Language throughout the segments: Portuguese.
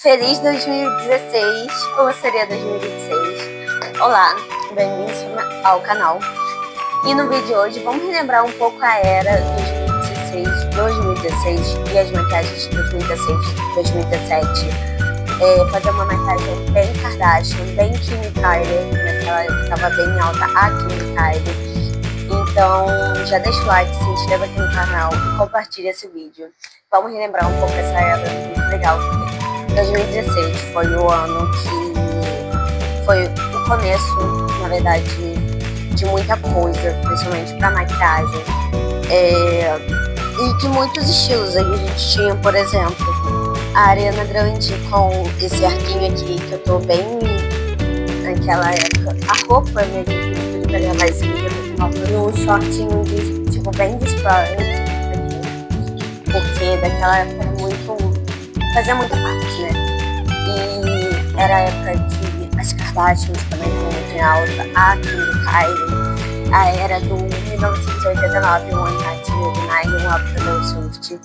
Feliz 2016, ou seria 2026? Olá, bem-vindos ao canal. E no vídeo de hoje vamos relembrar um pouco a era 2016 e as maquiagens de 2016, 2017. Fazer uma maquiagem bem Kardashian, bem Kim Kylie, naquela época estava bem alta a Kim Kylie. Então já deixa o like, se inscreva aqui no canal e compartilhe esse vídeo. Vamos relembrar um pouco essa era muito legal. 2016 foi o ano que foi o começo, na verdade, de muita coisa, principalmente para maquiagem, e de muitos estilos. Aí a gente tinha, por exemplo, a Ariana Grande com esse arquinho aqui, que eu tô bem naquela época. A roupa, né, que eu gravar esse vídeo no shortinho de, tipo, bem transparente, porque daquela época era muito, fazia muita parte, né? E era a época que as Kardashians também estavam muito em alta, a Kim Kylie, a era do 1989, One Night in Up to the Swift,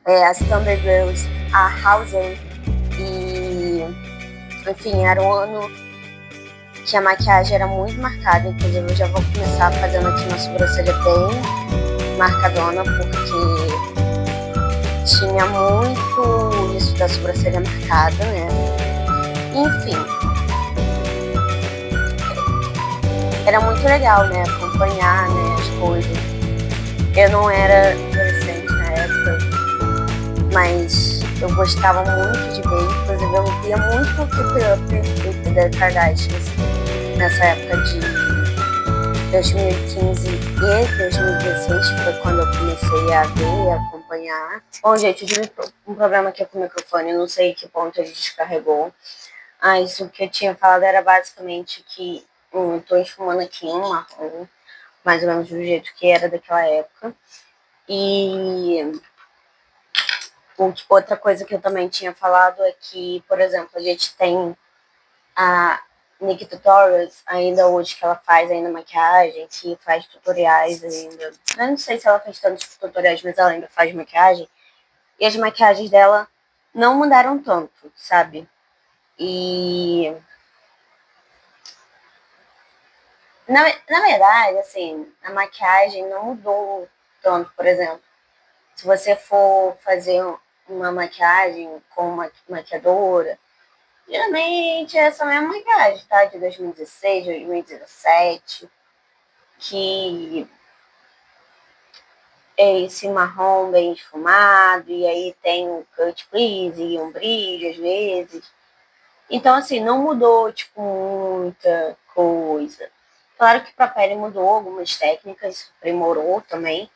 as Thunder Girls, a Halsey, e enfim, era um ano que a maquiagem era muito marcada. Inclusive eu já vou começar fazendo aqui uma sobrancelha bem marcadona, porque tinha muito isso da sobrancelha marcada, né? Enfim, era muito legal, né? Acompanhar, né, as coisas. Eu não era adolescente na época, mas eu gostava muito de ver. Inclusive eu via muito Keep Up da Kardashians nessa época de 2015 e 2016, que foi quando eu comecei a ver e acompanhar. Bom, gente, eu tive um problema aqui com o microfone, não sei que ponto ele descarregou. Mas o que eu tinha falado era basicamente que eu tô esfumando aqui um marrom, mais ou menos do jeito que era daquela época. E outra coisa que eu também tinha falado é que, por exemplo, a gente tem a Nikkie Tutorials, ainda hoje, que ela faz ainda maquiagem, que faz tutoriais ainda. Eu não sei se ela faz tantos tutoriais, mas ela ainda faz maquiagem. E as maquiagens dela não mudaram tanto, sabe? E na verdade, assim, a maquiagem não mudou tanto. Por exemplo, se você for fazer uma maquiagem com uma maquiadora, geralmente é essa mesma maquiagem, tá? De 2016, 2017, que é esse marrom bem esfumado, e aí tem um cut crease e um brilho às vezes. Então, assim, não mudou, tipo, muita coisa. Claro que para a pele mudou algumas técnicas, aprimorou também.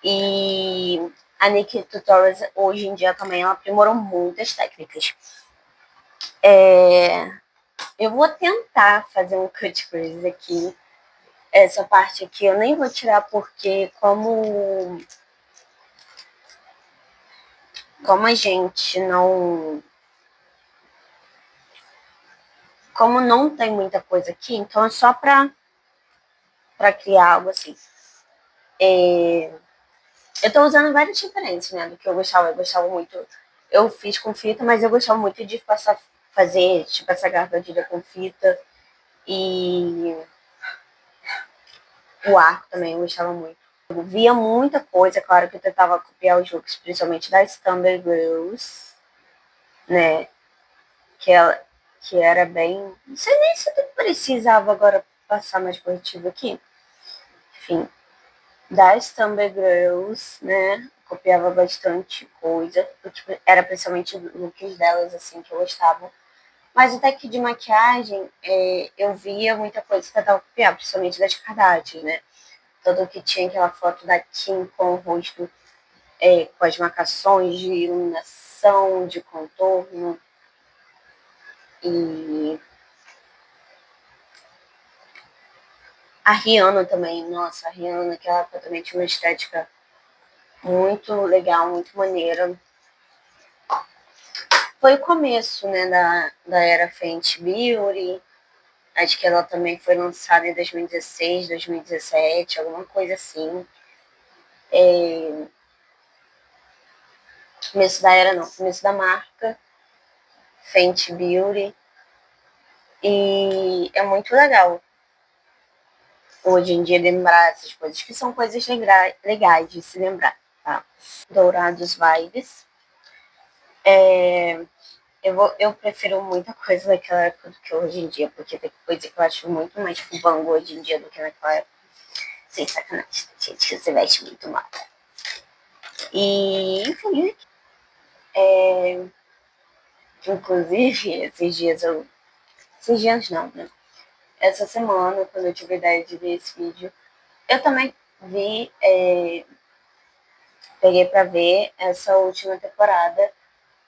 E a Nikkie Tutorials, hoje em dia, também ela aprimorou muitas técnicas. Eu vou tentar fazer um cut crease aqui. Essa parte aqui eu nem vou tirar, porque como a gente não... Como não tem muita coisa aqui, então é só pra criar algo assim. Eu tô usando várias diferentes, né, do que eu gostava. Eu gostava muito... Eu fiz com fita, mas eu gostava muito de fazer, tipo, essa garbadilha com fita. E o arco também eu gostava muito. Eu via muita coisa, claro que eu tentava copiar os looks, principalmente das Thunder Girls, né, que era bem... Não sei nem se eu precisava agora passar mais corretivo aqui. Enfim, das Thunder Girls, né, copiava bastante coisa. Era principalmente looks delas, assim, que eu gostava. Mas até que de maquiagem, eu via muita coisa que eu tentava copiar, principalmente das Kardashian, né. Todo que tinha aquela foto da Kim com o rosto, com as marcações de iluminação, de contorno. E a Rihanna também, nossa, a Rihanna naquela época também tinha uma estética muito legal, muito maneira. Foi o começo, né, da era Fenty Beauty. Acho que ela também foi lançada em 2016, 2017, alguma coisa assim. Começo da era não, começo da marca. Fenty Beauty. E é muito legal hoje em dia lembrar essas coisas, que são coisas legais de se lembrar, tá? Dourados Vibes. Eu prefiro muita coisa daquela época do que hoje em dia, porque tem coisa que eu acho muito mais fubango hoje em dia do que naquela época. Sem sacanagem, gente, você veste muito mal. E, enfim, inclusive, esses dias eu. Esses dias não, né? Essa semana, quando eu tive a ideia de ver esse vídeo, eu também vi, peguei pra ver essa última temporada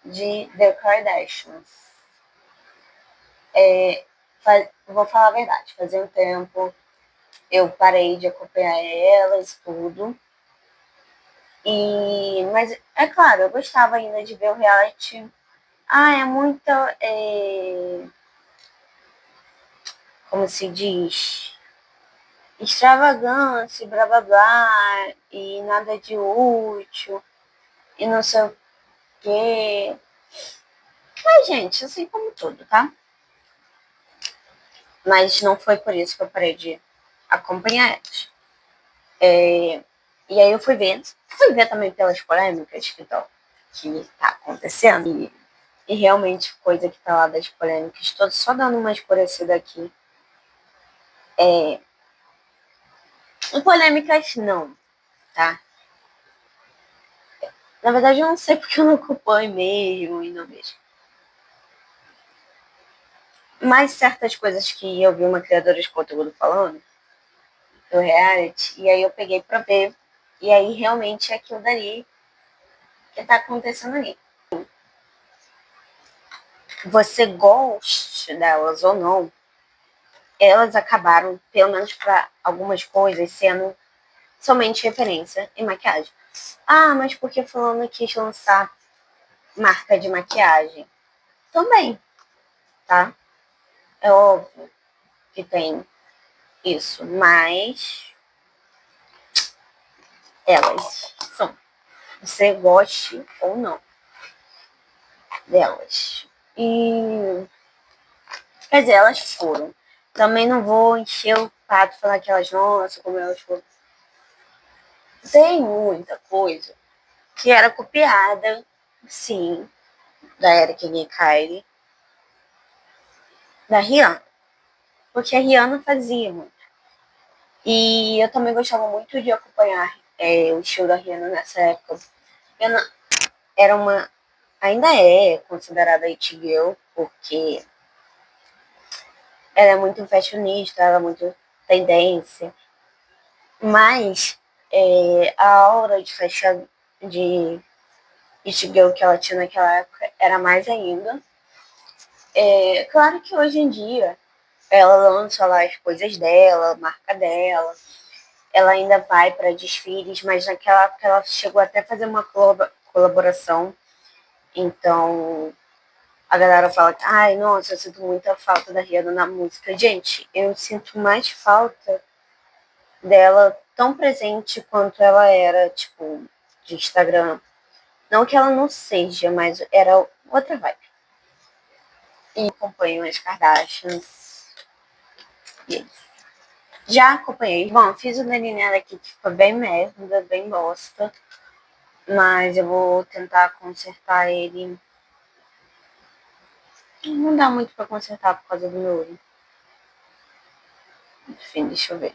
de The Kardashians. Vou falar a verdade, fazia um tempo eu parei de acompanhar elas, tudo. Mas, é claro, eu gostava ainda de ver o reality. É muita. Como se diz? Extravagância, blá blá blá, e nada de útil, e não sei o quê. Mas, gente, assim como tudo, tá? Mas não foi por isso que eu parei de acompanhar elas. E aí eu fui ver também pelas polêmicas que tá acontecendo. E realmente coisa que tá lá das polêmicas todas, só dando uma escurecida aqui. Polêmicas não, tá? Na verdade eu não sei porque eu não acompanho mesmo e não vejo. Mas certas coisas que eu vi uma criadora de conteúdo falando do reality, e aí eu peguei pra ver, e aí realmente é aquilo dali que tá acontecendo ali. Você gosta delas ou não, elas acabaram, pelo menos para algumas coisas, sendo somente referência em maquiagem. Mas porque fulano quis lançar marca de maquiagem? Também, tá? É óbvio que tem isso, mas elas são. Você goste ou não delas. E, quer dizer, elas foram. Também não vou encher o pato falar que elas, nossa, como elas foram. Tem muita coisa que era copiada, sim, da Erika e Kylie, da Rihanna. Porque a Rihanna fazia muito. E eu também gostava muito de acompanhar o show da Rihanna nessa época. Rihanna era uma. Ainda é considerada it girl, porque ela é muito fashionista, ela é muito tendência. Mas a aura de fashion de it girl que ela tinha naquela época era mais ainda. Claro que hoje em dia ela lança lá as coisas dela, a marca dela, ela ainda vai para desfiles, mas naquela época ela chegou até a fazer uma colaboração. Então a galera fala que, ai, nossa, eu sinto muita falta da Rihanna na música. Gente, eu sinto mais falta dela tão presente quanto ela era, tipo, de Instagram. Não que ela não seja, mas era outra vibe. E acompanho as Kardashians. E é isso. Já acompanhei. Bom, fiz o delineado aqui que ficou bem merda, bem bosta. Mas eu vou tentar consertar ele. Não dá muito pra consertar por causa do meu olho. Enfim, deixa eu ver.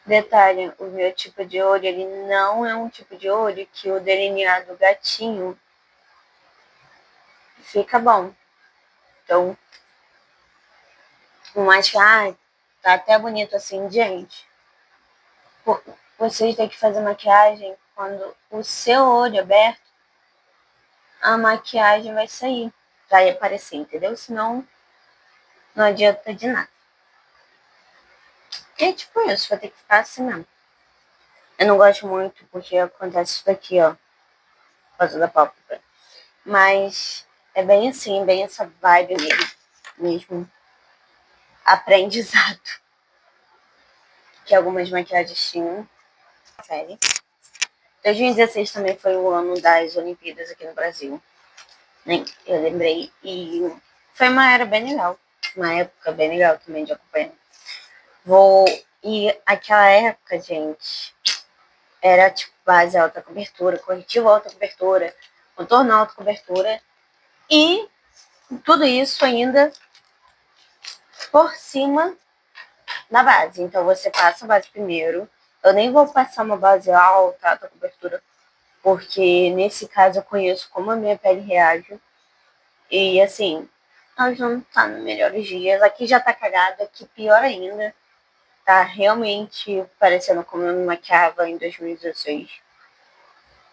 Detalhe, o meu tipo de olho, ele não é um tipo de olho que o delineado gatinho fica bom. Então, por mais que, tá até bonito assim, gente. Vocês têm que fazer maquiagem quando o seu olho é aberto, a maquiagem vai sair, vai aparecer, entendeu? Senão, não adianta de nada. E é tipo isso, vai ter que ficar assim mesmo. Eu não gosto muito porque acontece isso daqui, ó. Por causa da pálpebra. Mas é bem assim, bem essa vibe mesmo. Aprendizado. Que algumas maquiagens tinham. Série. 2016 também foi o ano das Olimpíadas aqui no Brasil. Né? Eu lembrei. E foi uma era bem legal. Uma época bem legal também de acompanhar. E aquela época, gente, era tipo base alta cobertura, corretivo alta cobertura, contorno alta cobertura. E tudo isso ainda por cima da base. Então você passa a base primeiro. Eu nem vou passar uma base alta, alta cobertura, porque nesse caso eu conheço como a minha pele reage. E assim, nós não tá nos melhores dias. Aqui já tá cagado, aqui pior ainda. Tá realmente parecendo como eu me maquiava em 2016.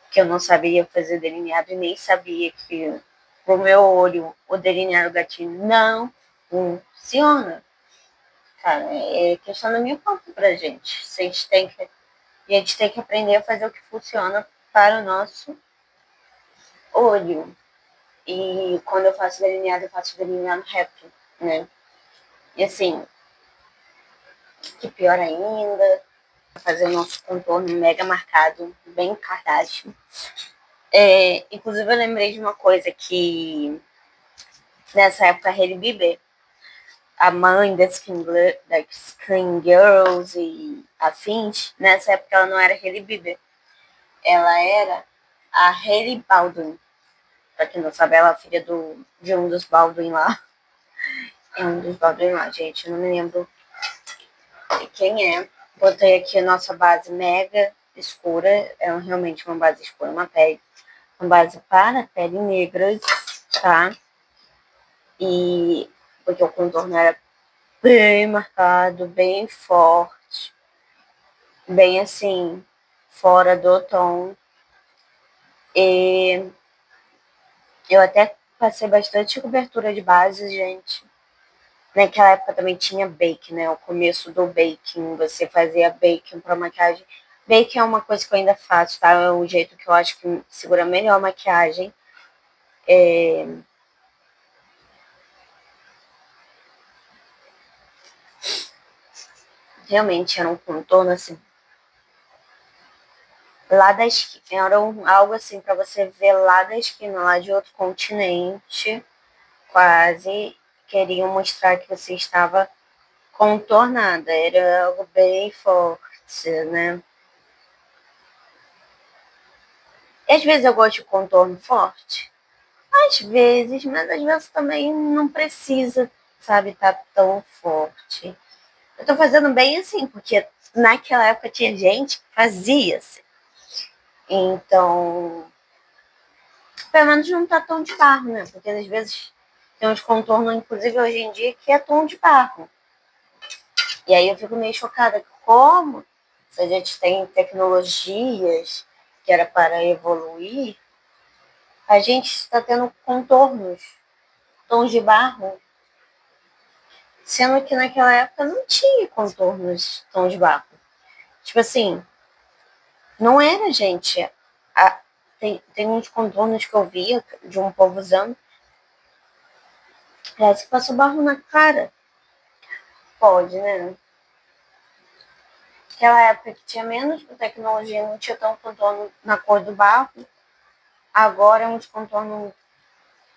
Que eu não sabia fazer delineado e nem sabia que pro meu olho o delineado gatinho não funciona. Cara, é questão da minha conta pra gente. A gente tem que aprender a fazer o que funciona para o nosso olho. E quando eu faço delineado reto, né? E assim, que pior ainda, fazer o nosso contorno mega marcado, bem Kardashian. Inclusive eu lembrei de uma coisa que nessa época a Hailey Bieber, a mãe das Screen Girls e afins, nessa época ela não era Hailey Bieber, ela era a Hailey Baldwin. Pra quem não sabe, ela é filha de um dos Baldwin lá. É um dos Baldwin lá, gente, eu não me lembro quem é. Botei aqui a nossa base mega escura, é realmente uma base escura, uma base para pele negra, tá? E porque o contorno era bem marcado, bem forte, bem assim, fora do tom. E eu até passei bastante cobertura de base, gente. Naquela época também tinha bake, né? O começo do baking, você fazia baking para maquiagem. Baking é uma coisa que eu ainda faço, tá? É um jeito que eu acho que segura melhor a maquiagem. Realmente era um contorno assim, lá da esquina, era algo assim para você ver lá da esquina, lá de outro continente, quase queriam mostrar que você estava contornada, era algo bem forte, né? E às vezes eu gosto de contorno forte, às vezes, mas às vezes também não precisa, sabe, tá tão forte. Eu tô fazendo bem assim, porque naquela época tinha gente que fazia assim. Então, pelo menos não tá tom de barro, né? Porque às vezes tem uns contornos, inclusive hoje em dia, que é tom de barro. E aí eu fico meio chocada. Como se a gente tem tecnologias que era para evoluir, a gente está tendo contornos, tons de barro, sendo que naquela época não tinha contornos, tons de barro. Tipo assim, não era, gente. Tem uns contornos que eu via de um povo usando, parece que passou barro na cara. Pode, né? Naquela época que tinha menos tecnologia, não tinha tão contorno na cor do barro. Agora é um contorno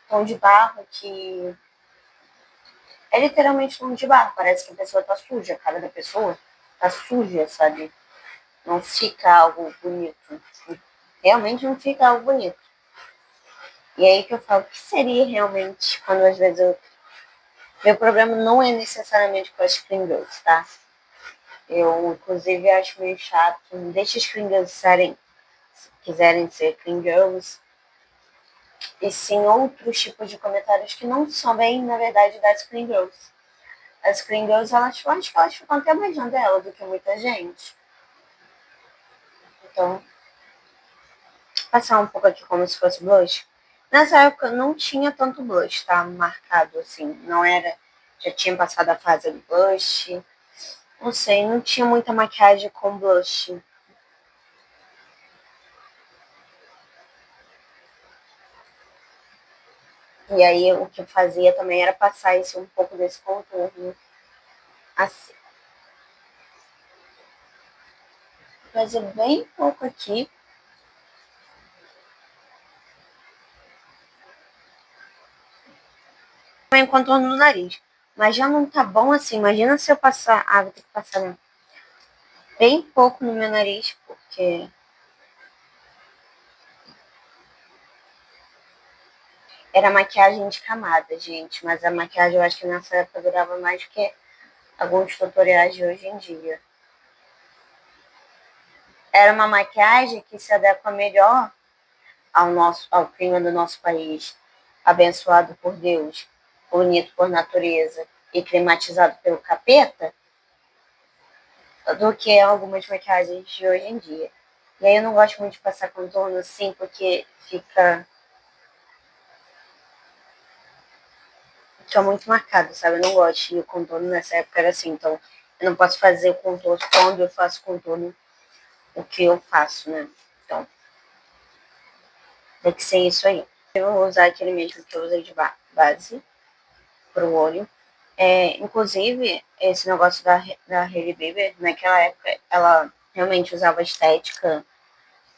tom de barro que é literalmente tom de barro. Parece que a pessoa tá suja, a cara da pessoa tá suja, sabe? Não fica algo bonito. Realmente não fica algo bonito. E aí que eu falo, o que seria realmente quando às vezes eu... Meu problema não é necessariamente com as Screen Girls, tá? Eu, inclusive, acho meio chato. Deixa as Screen Girls quiserem ser Screen Girls. E sim outros tipos de comentários que não são bem, na verdade, das Screen Girls. As Screen Girls, acho que elas ficam até mais dela do que muita gente. Então, passar um pouco aqui como se fosse blush. Nessa época não tinha tanto blush, tá? Marcado assim. Não era. Já tinha passado a fase do blush. Não sei, não tinha muita maquiagem com blush. E aí o que eu fazia também era passar esse, um pouco desse contorno assim. Fazer bem pouco aqui. Também contorno no nariz. Mas já não tá bom assim. Imagina se eu passar. Ah, vou ter que passar mesmo. Bem pouco no meu nariz, porque era maquiagem de camada, gente. Mas a maquiagem eu acho que nessa época durava mais do que alguns tutoriais de hoje em dia. Era uma maquiagem que se adequa melhor ao clima do nosso país, abençoado por Deus, bonito por natureza e climatizado pelo capeta, do que algumas maquiagens de hoje em dia. E aí eu não gosto muito de passar contorno assim, porque fica muito marcado, sabe? Eu não gosto. E o contorno nessa época era assim, então eu não posso fazer o contorno quando eu faço contorno, o que eu faço, né? Então, tem que ser isso aí. Eu vou usar aquele mesmo que eu usei de base pro olho. Inclusive, esse negócio da Hailey Bieber, naquela época, ela realmente usava a estética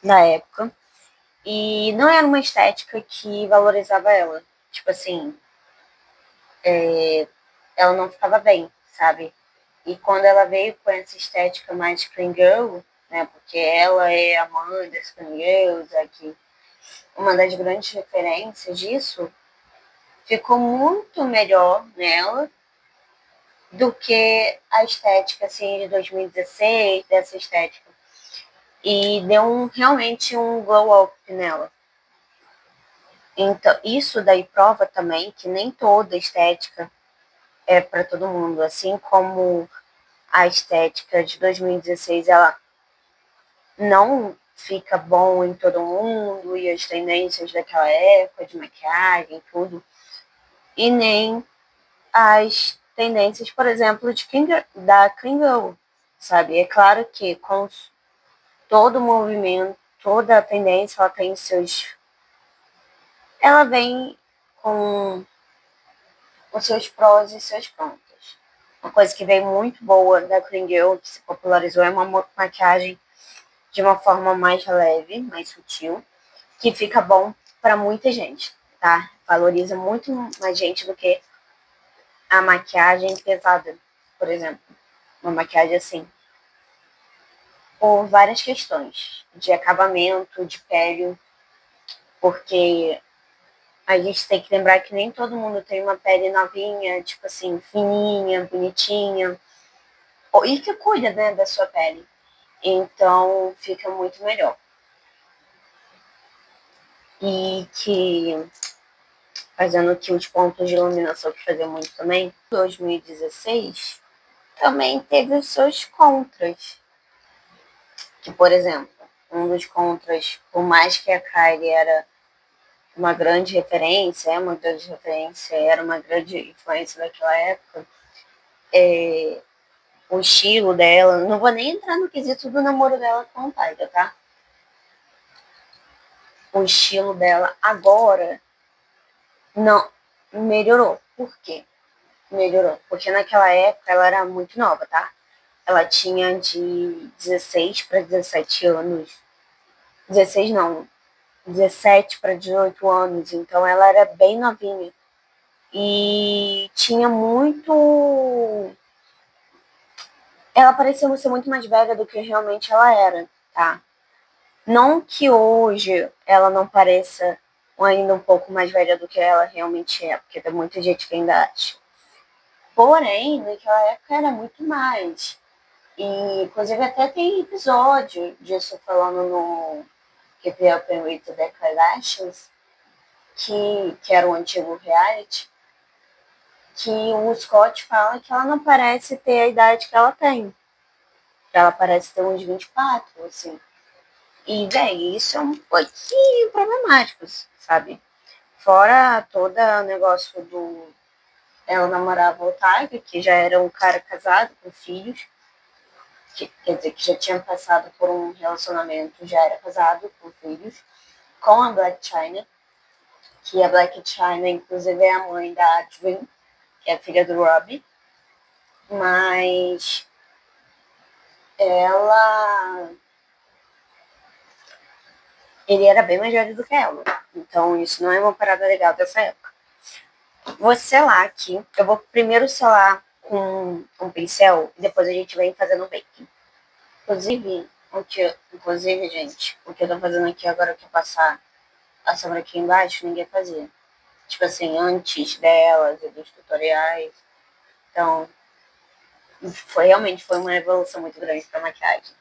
da época. E não era uma estética que valorizava ela. Tipo assim, ela não ficava bem, sabe? E quando ela veio com essa estética mais clean girl, né? Porque ela é a mãe das clean girls, aqui, uma das grandes referências disso, ficou muito melhor nela do que a estética assim de 2016, dessa estética. E deu realmente um glow up nela. Então, isso daí prova também que nem toda estética é para todo mundo, assim como a estética de 2016 ela não fica bom em todo mundo e as tendências daquela época de maquiagem e tudo, e nem as tendências, por exemplo, da Clean Girl, sabe? É claro que com todo movimento, toda tendência, ela tem seus. Ela vem com os seus prós e seus contras. Uma coisa que veio muito boa da Clean Girl, que se popularizou, é uma maquiagem de uma forma mais leve, mais sutil, que fica bom para muita gente, tá? Valoriza muito mais gente do que a maquiagem pesada, por exemplo. Uma maquiagem assim. Por várias questões de acabamento, de pele, porque a gente tem que lembrar que nem todo mundo tem uma pele novinha, tipo assim, fininha, bonitinha, e que cuida, né, da sua pele. Então, fica muito melhor. E que, fazendo aqui os pontos de iluminação que fazia muito também, 2016 também teve os seus contras. Que, por exemplo, um dos contras, por mais que a Kylie era uma grande referência, era uma grande influência daquela época, o estilo dela, não vou nem entrar no quesito do namoro dela com o Tyga, tá? O estilo dela agora não melhorou. Por quê? Melhorou. Porque naquela época ela era muito nova, tá? Ela tinha de 16 para 17 anos. 16 não, 17 para 18 anos. Então ela era bem novinha. E tinha muito. Ela parecia ser muito mais velha do que realmente ela era, tá? Não que hoje ela não pareça ainda um pouco mais velha do que ela realmente é, porque tem muita gente que ainda acha. Porém, naquela época era muito mais. E, inclusive, até tem episódio disso falando no Keep Up with the Kardashians, que era o antigo reality, que o Scott fala que ela não parece ter a idade que ela tem. Ela parece ter uns 24, assim. E, bem, isso é um pouquinho problemático, sabe? Fora todo o negócio do. Ela namorava o Tiger, que já era um cara casado com filhos, quer dizer, que já tinha passado por um relacionamento, já era casado com filhos, com a Blac Chyna. que a Black China, inclusive, é a mãe da Dream, que é a filha do Robbie. Mas ela... ele era bem mais velho do que ela. Então, isso não é uma parada legal dessa época. Vou selar aqui. Eu vou primeiro selar com um pincel e depois a gente vem fazendo o baking. Inclusive, gente, o que eu tô fazendo aqui agora que eu passar a sombra aqui embaixo, ninguém fazia. Tipo assim, antes delas e dos tutoriais. Então, realmente foi uma evolução muito grande pra maquiagem.